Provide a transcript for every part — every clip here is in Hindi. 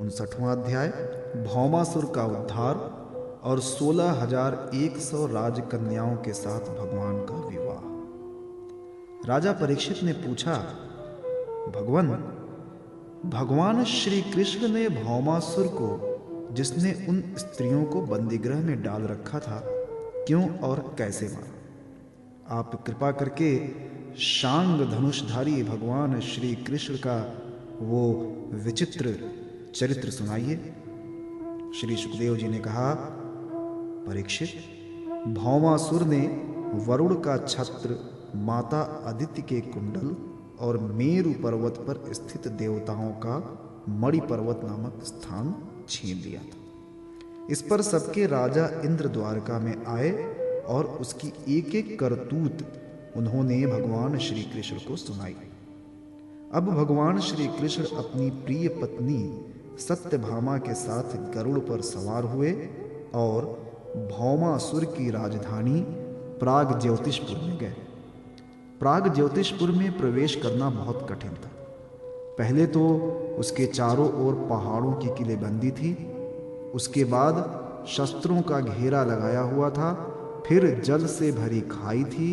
59वां अध्याय भौमासुर का उद्धार और 16,100 राजकन्याओं के साथ भगवान का विवाह। राजा परीक्षित ने पूछा, भगवान श्री कृष्ण ने भौमासुर को, जिसने उन स्त्रियों को बंदीगृह में डाल रखा था, क्यों और कैसे मारा? आप कृपा करके शांग धनुषधारी भगवान श्री कृष्ण का वो विचित्र चरित्र सुनाइए। श्री सुखदेव जी ने कहा, परीक्षित, भौमासुर ने वरुण का छत्र, माता अदिति के कुंडल और मेरु पर्वत पर स्थित देवताओं का मणि पर्वत नामक स्थान छीन लिया था। इस पर सबके राजा इंद्र द्वारका में आए और उसकी एक एक करतूत उन्होंने भगवान श्री कृष्ण को सुनाई। अब भगवान श्री कृष्ण अपनी प्रिय पत्नी सत्यभामा के साथ गरुड़ पर सवार हुए और भौमासुर की राजधानी प्राग ज्योतिषपुर में गए। प्राग ज्योतिषपुर में प्रवेश करना बहुत कठिन था। पहले तो उसके चारों ओर पहाड़ों की किलेबंदी थी, उसके बाद शस्त्रों का घेरा लगाया हुआ था, फिर जल से भरी खाई थी,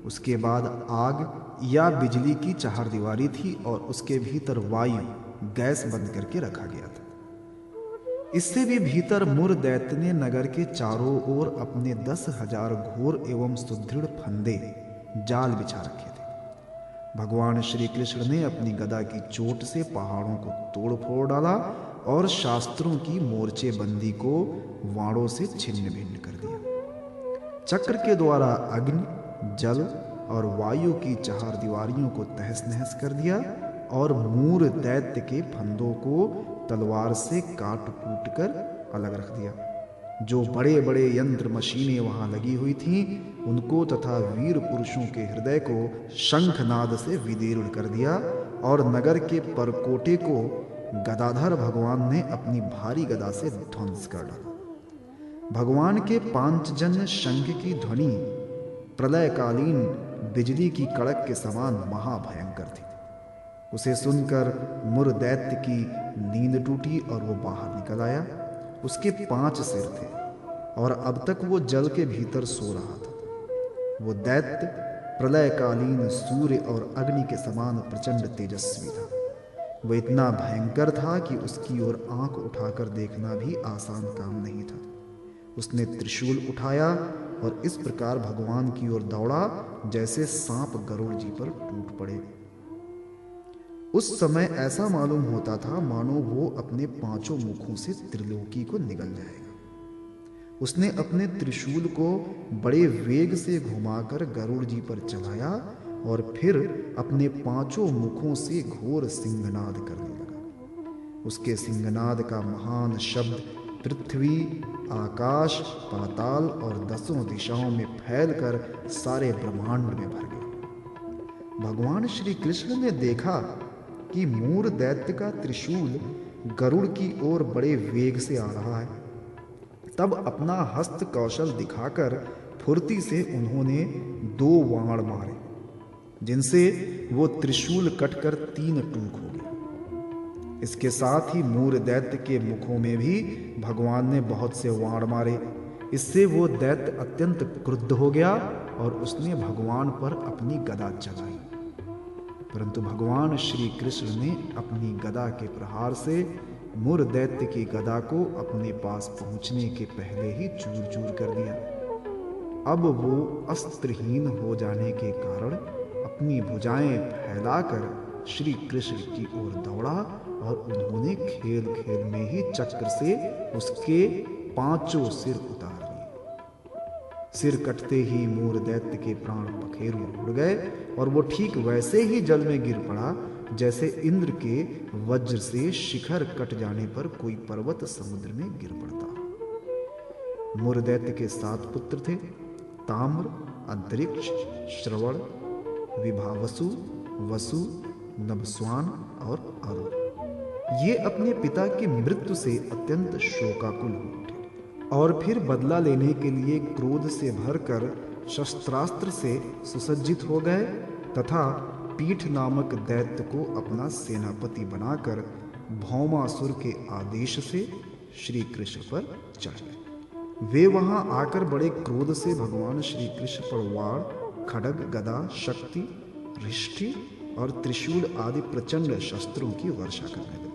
उसके बाद आग या बिजली की चहारदीवारी थी और उसके भीतर वायु गैस बंद करके रखा गया था। इससे भी भीतर मुर दैत्य ने नगर के चारों ओर अपने 10,000 घोर एवं सुदृढ़ फंदे जाल बिछा रखे थे। भगवान श्री कृष्ण ने अपनी गदा की चोट से पहाड़ों को तोड़ फोड़ डाला और शास्त्रों की मोर्चे बंदी को वाणों से छिन्न भिन्न कर दिया। चक्र के द्वारा अग्नि, जल और वायु की चहार दीवारियों को तहस नहस कर दिया और मूर दैत्य के फंदों को तलवार से काट कूट कर अलग रख दिया। जो बड़े बड़े यंत्र मशीनें वहां लगी हुई थीं, उनको तथा वीर पुरुषों के हृदय को शंखनाद से विदीर्ण कर दिया और नगर के परकोटे को गदाधर भगवान ने अपनी भारी गदा से ध्वंस कर डाला। भगवान के पांचजन्य शंख की ध्वनि प्रलयकालीन बिजली की कड़क के समान महाभयंकर थी। उसे सुनकर मुर दैत्य की नींद टूटी और वो बाहर निकल आया। उसके 5 सिर थे और अब तक वो जल के भीतर सो रहा था। वो दैत्य प्रलयकालीन सूर्य और अग्नि के समान प्रचंड तेजस्वी था। वह इतना भयंकर था कि उसकी ओर आंख उठाकर देखना भी आसान काम नहीं था। उसने त्रिशूल उठाया और इस प्रकार भगवान की ओर दौड़ा जैसे सांप गरुड़ जी पर टूट पड़े। उस समय ऐसा मालूम होता था मानो वो अपने 5 मुखों से त्रिलोकी को निगल जाएगा। उसने अपने त्रिशूल को बड़े वेग से घुमाकर गरुड़ जी पर चलाया और फिर अपने 5 मुखों से घोर सिंहनाद करने लगा। उसके सिंहनाद का महान शब्द पृथ्वी, आकाश, पाताल और 10 दिशाओं में फैलकर सारे ब्रह्मांड में भर गया। भगवान श्री कृष्ण ने देखा कि मूर दैत्य का त्रिशूल गरुड़ की ओर बड़े वेग से आ रहा है। तब अपना हस्त कौशल दिखाकर फुर्ती से उन्होंने 2 वाण मारे, जिनसे वो त्रिशूल कटकर 3 टूक हो गया। इसके साथ ही मूर दैत्य के मुखों में भी भगवान ने बहुत से वाण मारे। इससे वो दैत्य अत्यंत क्रुद्ध हो गया और उसने भगवान पर अपनी गदा चलाई। परंतु भगवान श्री कृष्ण ने अपनी गदा के प्रहार से मुर दैत्य की गदा को अपने पास पहुंचने के पहले ही चूर चूर कर दिया। अब वो अस्त्रहीन हो जाने के कारण अपनी भुजाएं फैलाकर श्री कृष्ण की ओर दौड़ा और उन्होंने खेल खेल में ही चक्र से उसके 5 सिर उतार लिए। सिर कटते ही मूर दैत्य के प्राण पखेरु उड़ गए और वो ठीक वैसे ही जल में गिर पड़ा जैसे इंद्र के वज्र से शिखर कट जाने पर कोई पर्वत समुद्र में गिर पड़ता। मूर दैत्य के 7 पुत्र थे, ताम्र, अंतरिक्ष, श्रवण, विभावसु, वसु, नभस्वान और अरुण। ये अपने पिता की मृत्यु से अत्यंत शोकाकुल हो उठे और फिर बदला लेने के लिए क्रोध से भरकर शस्त्रास्त्र से सुसज्जित हो गए तथा पीठ नामक दैत्य को अपना सेनापति बनाकर भौमासुर के आदेश से श्री कृष्ण पर चढ़ गए। वे वहां आकर बड़े क्रोध से भगवान श्री कृष्ण पर वाण, खड्ग, गदा, शक्ति, रिष्टि और त्रिशूल आदि प्रचंड शस्त्रों की वर्षा करने लगे।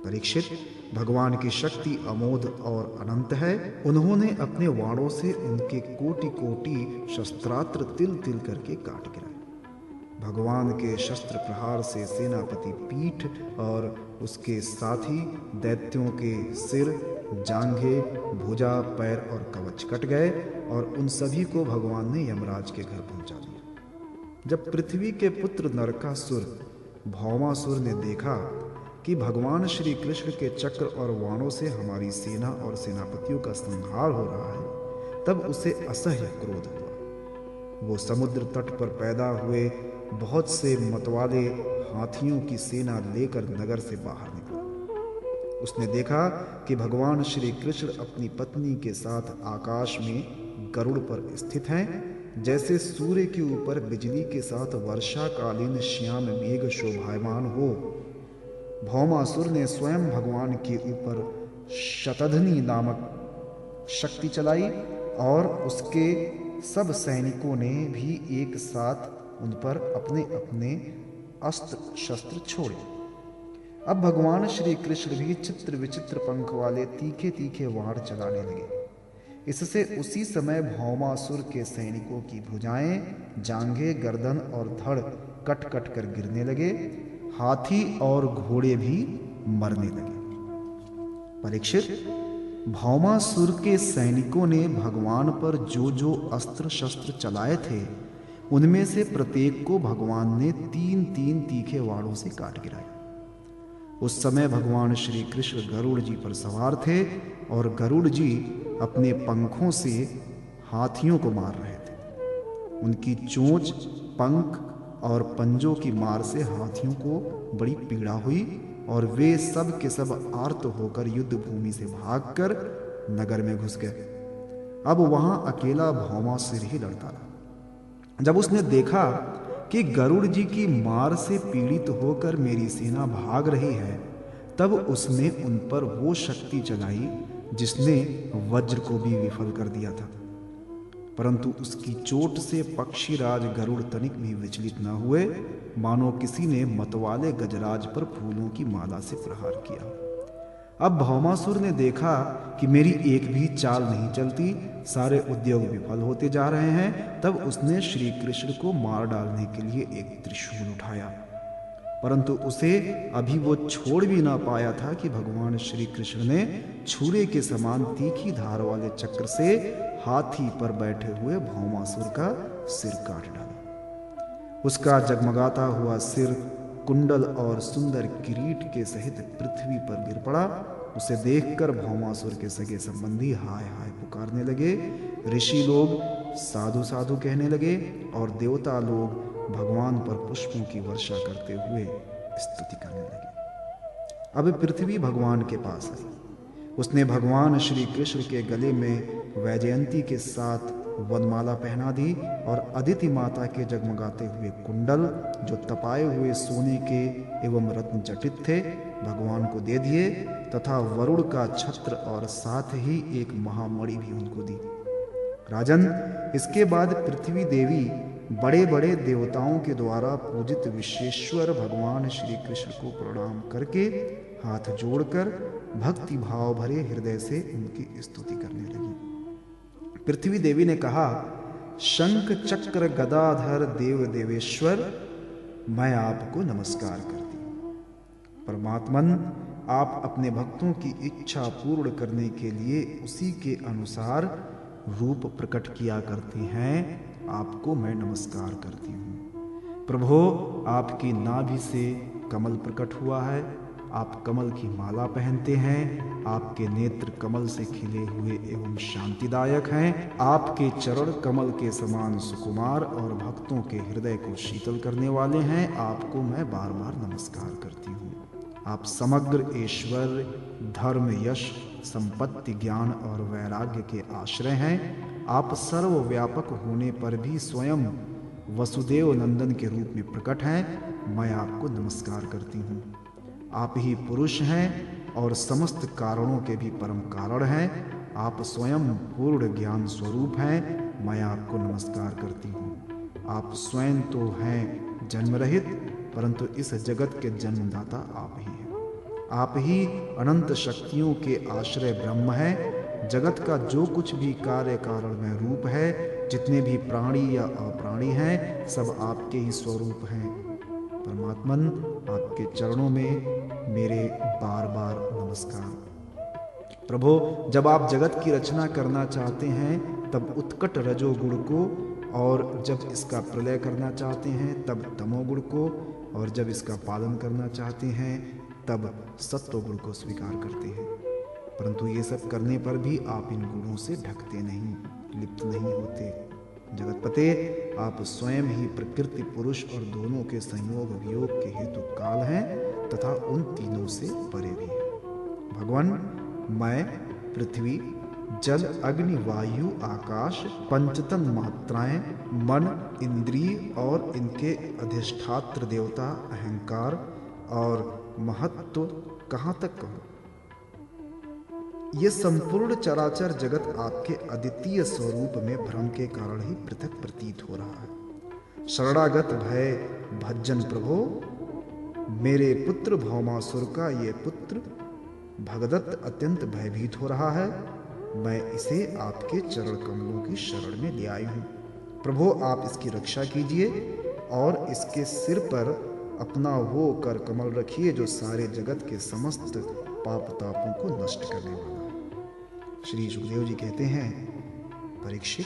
परीक्षित, भगवान की शक्ति अमोघ और अनंत है। उन्होंने अपने वाणों से उनके कोटि कोटि शस्त्रास्त्र तिल तिल करके काट गिराए। भगवान के शस्त्र प्रहार से सेनापति पीठ और उसके साथी दैत्यों के सिर, जांघें, भुजा, पैर और कवच कट गए और उन सभी को भगवान ने यमराज के घर पहुंचा दिया। जब पृथ्वी के पुत्र नरकासुर भौमासुर ने देखा कि भगवान श्री कृष्ण के चक्र और वाणों से हमारी सेना और सेनापतियों का संहार हो रहा है, तब उसे असह्य क्रोध हुआ। वो समुद्र तट पर पैदा हुए बहुत से मतवाले हाथियों की सेना लेकर नगर से बाहर निकला। उसने देखा कि भगवान श्री कृष्ण अपनी पत्नी के साथ आकाश में गरुड़ पर स्थित हैं। जैसे सूर्य के ऊपर बिजली के साथ वर्षाकालीन श्याम मेघ शोभायमान हो, भौमासुर ने स्वयं भगवान के ऊपर शतधनी नामक शक्ति चलाई और उसके सब सैनिकों ने भी एक साथ उन पर अपने अपने अस्त्र शस्त्र छोड़े। अब भगवान श्री कृष्ण भी चित्र विचित्र पंख वाले तीखे तीखे वाण चलाने लगे। इससे उसी समय भौमासुर के सैनिकों की भुजाएं, जांघें, गर्दन और धड़ कट कट कर गिरने लगे। हाथी और घोड़े भी मरने लगे। परीक्षित, भौमासुर के सैनिकों ने भगवान पर जो जो अस्त्र शस्त्र चलाए थे, उनमें से प्रत्येक को भगवान ने 3-3 तीखे वाणों से काट गिराया। उस समय भगवान श्री कृष्ण गरुड़ जी पर सवार थे और गरुड़ जी अपने पंखों से हाथियों को मार रहे थे। उनकी चोंच, पंख और पंजों की मार से हाथियों को बड़ी पीड़ा हुई और वे सब के सब आर्त होकर युद्ध भूमि से भागकर नगर में घुस गए। अब वहां अकेला भौमासुर ही लड़ता रहा। जब उसने देखा कि गरुड़ जी की मार से पीड़ित होकर मेरी सेना भाग रही है, तब उसने उन पर वो शक्ति चलाई जिसने वज्र को भी विफल कर दिया था। परंतु उसकी चोट से पक्षीराज गरुड़ तनिक भी विचलित न हुए, मानो किसी ने मतवाले गजराज पर फूलों की माला से प्रहार किया। अब भौमासुर ने देखा कि मेरी एक भी चाल नहीं चलती, सारे उद्योग विफल होते जा रहे हैं। तब उसने श्री कृष्ण को मार डालने के लिए एक त्रिशूल उठाया, परंतु उसे अभी वो छोड़ भी ना पाया था कि भगवान श्री कृष्ण ने छुरे के समान तीखी धार वाले चक्र से हाथी पर बैठे हुए भौमासुर का सिर काट डाला। उसका जगमगाता हुआ सिर कुंडल और सुंदर किरीट के सहित पृथ्वी पर गिर पड़ा। उसे देखकर भौमासुर के सगे संबंधी हाय हाय पुकारने लगे। ऋषि लोग साधु साधु कहने लगे और देवता लोग भगवान पर पुष्पों की वर्षा करते हुए स्तुति करने लगे। अब पृथ्वी भगवान के पास आई। उसने भगवान श्री कृष्ण के गले में वैजयंती के साथ वनमाला पहना दी और अदिति माता के जगमगाते हुए कुंडल, जो तपाए हुए सोने के एवं रत्न जटित थे, भगवान को दे दिए तथा वरुण का छत्र और साथ ही एक महामणि भी उनको दी। राजन, इसके बाद पृथ्वी देवी बड़े बड़े देवताओं के द्वारा पूजित विश्वेश्वर भगवान श्री कृष्ण को प्रणाम करके हाथ जोड़कर भक्ति भाव भरे हृदय से उनकी स्तुति करने लगी। पृथ्वी देवी ने कहा, शंख चक्र गदाधर देव देवेश्वर, मैं आपको नमस्कार करती हूँ। परमात्मन, आप अपने भक्तों की इच्छा पूर्ण करने के लिए उसी के अनुसार रूप प्रकट किया करते हैं। आपको मैं नमस्कार करती हूँ। प्रभो, आपकी नाभि से कमल प्रकट हुआ है। आप कमल की माला पहनते हैं। आपके नेत्र कमल से खिले हुए एवं शांतिदायक हैं। आपके चरण कमल के समान सुकुमार और भक्तों के हृदय को शीतल करने वाले हैं। आपको मैं बार बार नमस्कार करती हूँ। आप समग्र ऐश्वर्य, धर्म, यश, संपत्ति, ज्ञान और वैराग्य के आश्रय हैं। आप सर्वव्यापक होने पर भी स्वयं वसुदेव नंदन के रूप में प्रकट हैं। मैं आपको नमस्कार करती हूँ। आप ही पुरुष हैं और समस्त कारणों के भी परम कारण हैं। आप स्वयं पूर्ण ज्ञान स्वरूप हैं। मैं आपको नमस्कार करती हूँ। आप स्वयं तो हैं जन्म रहित, परंतु इस जगत के जन्मदाता आप ही हैं। आप ही अनंत शक्तियों के आश्रय ब्रह्म हैं। जगत का जो कुछ भी कार्य कारण में रूप है, जितने भी प्राणी या अप्राणी हैं, सब आपके ही स्वरूप हैं। परमात्मन, आपके चरणों में मेरे बार बार नमस्कार। प्रभु, जब आप जगत की रचना करना चाहते हैं तब उत्कट रजोगुण को, और जब इसका प्रलय करना चाहते हैं तब तमोगुण को, और जब इसका पालन करना चाहते हैं तब सत्वगुण को स्वीकार करते हैं। परंतु ये सब करने पर भी आप इन गुणों से ढकते नहीं, लिप्त नहीं होते। जगतपते, आप स्वयं ही प्रकृति, पुरुष और दोनों के संयोग वियोग के हेतु काल हैं तथा उन तीनों से परे भी हैं। भगवान, मैं पृथ्वी, जल, अग्नि, वायु, आकाश, पंचतन मात्राएं, मन, इंद्रिय और इनके अधिष्ठात्र देवता, अहंकार और महत्व कहाँ तक कहूँ? ये संपूर्ण चराचर जगत आपके अद्वितीय स्वरूप में भ्रम के कारण ही पृथक प्रतीत हो रहा है। शरणागत भय भज्जन प्रभो, मेरे पुत्र भौमासुर का ये पुत्र भगदत्त अत्यंत भयभीत हो रहा है। मैं इसे आपके चरण कमलों की शरण में ले आई हूँ। प्रभु, आप इसकी रक्षा कीजिए और इसके सिर पर अपना वो कर कमल रखिए जो सारे जगत के समस्त पाप तापों को नष्ट करने वाला है। श्री सुखदेव जी कहते हैं, परीक्षित,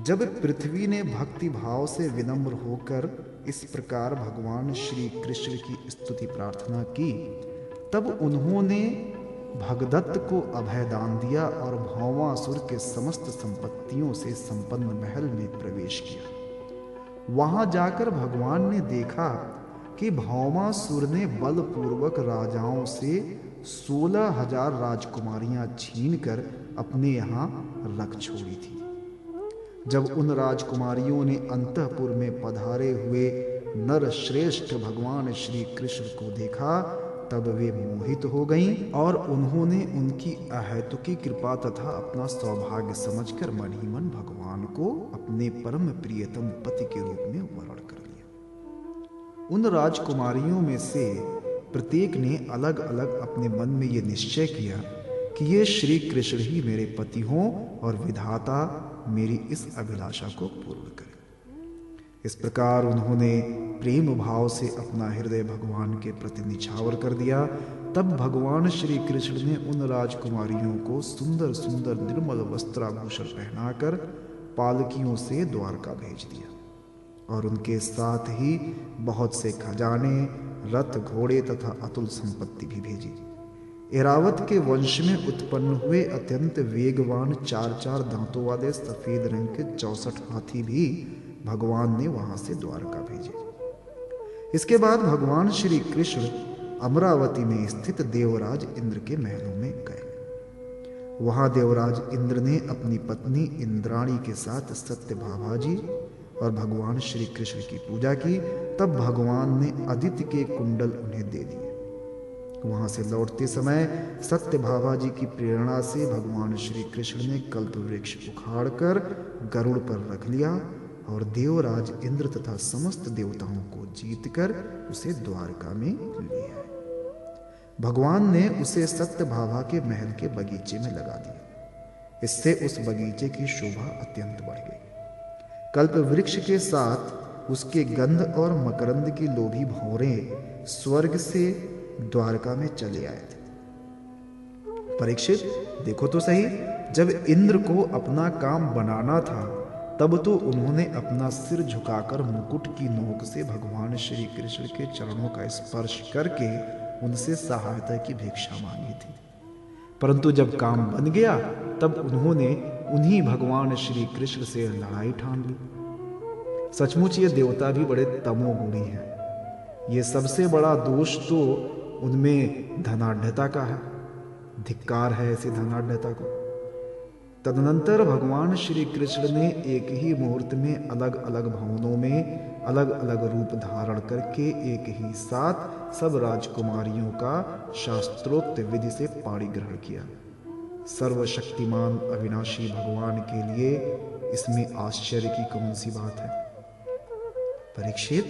जब पृथ्वी ने भक्ति भाव से विनम्र होकर इस प्रकार भगवान श्री कृष्ण की स्तुति प्रार्थना की, तब उन्होंने भगदत्त को अभय दान दिया और भौमासुर के समस्त संपत्तियों से संपन्न महल में प्रवेश किया। वहां जाकर भगवान ने देखा कि भौमासुर ने बलपूर्वक राजाओं से 16,000 राजकुमारियां छीनकर अपने यहाँ रख छोड़ी थी। जब उन राजकुमारियों ने अंतःपुर में पधारे हुए नर श्रेष्ठ भगवान श्री कृष्ण को देखा, तब वे मोहित हो गईं और उन्होंने उनकी अहेतुकी कृपा तथा अपना सौभाग्य समझकर मन ही मन भगवान को अपने परम प्रियतम पति के रूप में वर्ण कर लिया। उन राजकुमारियों में से प्रत्येक ने अलग अलग अपने मन में ये निश्चय किया कि ये श्री कृष्ण ही मेरे पति हों और विधाता मेरी इस अभिलाषा को पूर्ण करें। इस प्रकार उन्होंने प्रेम भाव से अपना हृदय भगवान के प्रति निछावर कर दिया। तब भगवान श्री कृष्ण ने उन राजकुमारियों को सुंदर सुंदर निर्मल वस्त्राभूषण पहनाकर पालकियों से द्वारका भेज दिया और उनके साथ ही बहुत से खजाने, रथ, घोड़े तथा अतुल संपत्ति भी भेजी। एरावत के वंश में उत्पन्न हुए अत्यंत वेगवान 4-4 दांतों वाले सफेद रंग के 64 हाथी भी भगवान ने वहां से द्वारका भेजे। इसके बाद भगवान श्री कृष्ण अमरावती में स्थित देवराज इंद्र के महलों में गए। वहां देवराज इंद्र ने अपनी पत्नी इंद्राणी के साथ सत्यभामा जी और भगवान श्री कृष्ण की पूजा की। तब भगवान ने अदिति के कुंडल उन्हें दे दिए। वहां से लौटते समय सत्यभामा जी की प्रेरणा से भगवान श्री कृष्ण ने कल्प वृक्ष उखाड़कर गरुड़ पर रख लिया और देवराज इंद्र तथा समस्त देवताओं को जीतकर उसे द्वारका में ले आए। भगवान ने उसे सत्यभामा के महल के बगीचे में लगा दिया। इससे उस बगीचे की शोभा अत्यंत बढ़ गई। कल्प वृक्ष के साथ उसके गंध और मकरंद की लोभी भौरें स्वर्ग से द्वारका में चले आए थे। परीक्षित, देखो तो सही, जब इंद्र को अपना काम बनाना था तब तो उन्होंने अपना सिर झुकाकर मुकुट की नोक से भगवान श्री कृष्ण के चरणों का स्पर्श करके उनसे सहायता की भिक्षा मांगी थी। परंतु जब काम बन गया तब उन्होंने उन्हीं भगवान श्री कृष्ण से लड़ाई ठान ली। सचमुच ये देवता भी बड़े तमोगुणी हैं। ये सबसे बड़ा दोष तो उनमें धनाढ्यता का है। धिक्कार है ऐसी धनाढ्यता को। तदनंतर भगवान श्री कृष्ण ने एक ही मुहूर्त में अलग अलग भवनों में अलग अलग रूप धारण करके एक ही साथ सब राजकुमारियों का शास्त्रोक्त विधि से पाणी ग्रहण किया। सर्वशक्तिमान अविनाशी भगवान के लिए इसमें आश्चर्य की कौन सी बात है? परीक्षित,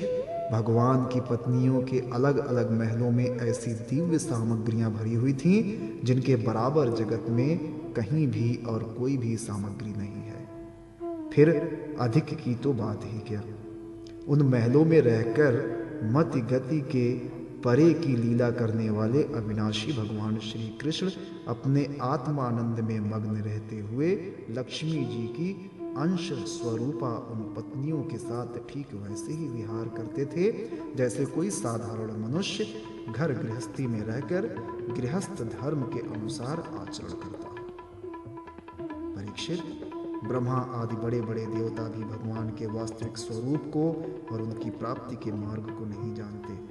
भगवान की पत्नियों के अलग अलग महलों में ऐसी दिव्य सामग्रियां भरी हुई थीं जिनके बराबर जगत में कहीं भी और कोई भी सामग्री नहीं है। फिर अधिक की तो बात ही क्या, उन महलों में रहकर मति गति के परे की लीला करने वाले अविनाशी भगवान श्री कृष्ण अपने आत्मानंद में मग्न रहते हुए लक्ष्मी जी की अंश स्वरूपा उन पत्नियों के साथ ठीक वैसे ही विहार करते थे जैसे कोई साधारण मनुष्य घर गृहस्थी में रहकर गृहस्थ धर्म के अनुसार आचरण करता हो। परीक्षित, ब्रह्मा आदि बड़े बड़े देवता भी भगवान के वास्तविक स्वरूप को और उनकी प्राप्ति के मार्ग को नहीं जानते।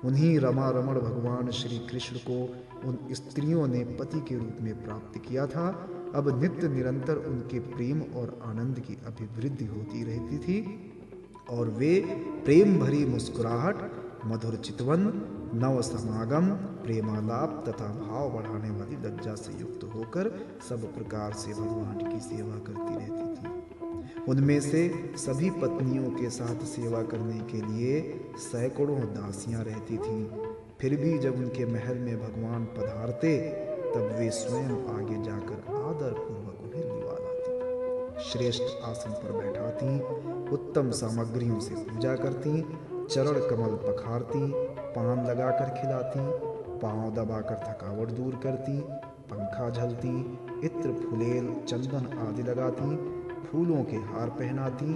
उन्हीं रमा रमण भगवान श्री कृष्ण को उन स्त्रियों ने पति के रूप में प्राप्त किया था। अब नित्य निरंतर उनके प्रेम और आनंद की अभिवृद्धि होती रहती थी और वे प्रेम भरी मुस्कुराहट, मधुर चितवन, नव समागम, प्रेमालाप तथा भाव बढ़ाने वाली लज्जा से युक्त होकर सब प्रकार से भगवान की सेवा करती रहती थी। उनमें से सभी पत्नियों के साथ सेवा करने के लिए सैकड़ों दासियां रहती थीं। फिर भी जब उनके महल में भगवान पधारते तब वे स्वयं आगे जाकर आदर पूर्वक उन्हें लिवा लाती, श्रेष्ठ आसन पर बैठाती, उत्तम सामग्रियों से पूजा करती, चरण कमल पखारती, पान लगाकर खिलाती, पांव दबाकर थकावट दूर करती, पंखा झलती, इत्र फुलेल चंदन आदि लगाती, फूलों के हार पहनाती,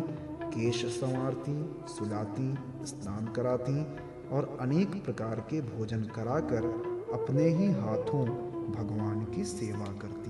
केश संवारती, सुलाती, स्नान कराती और अनेक प्रकार के भोजन कराकर अपने ही हाथों भगवान की सेवा करती।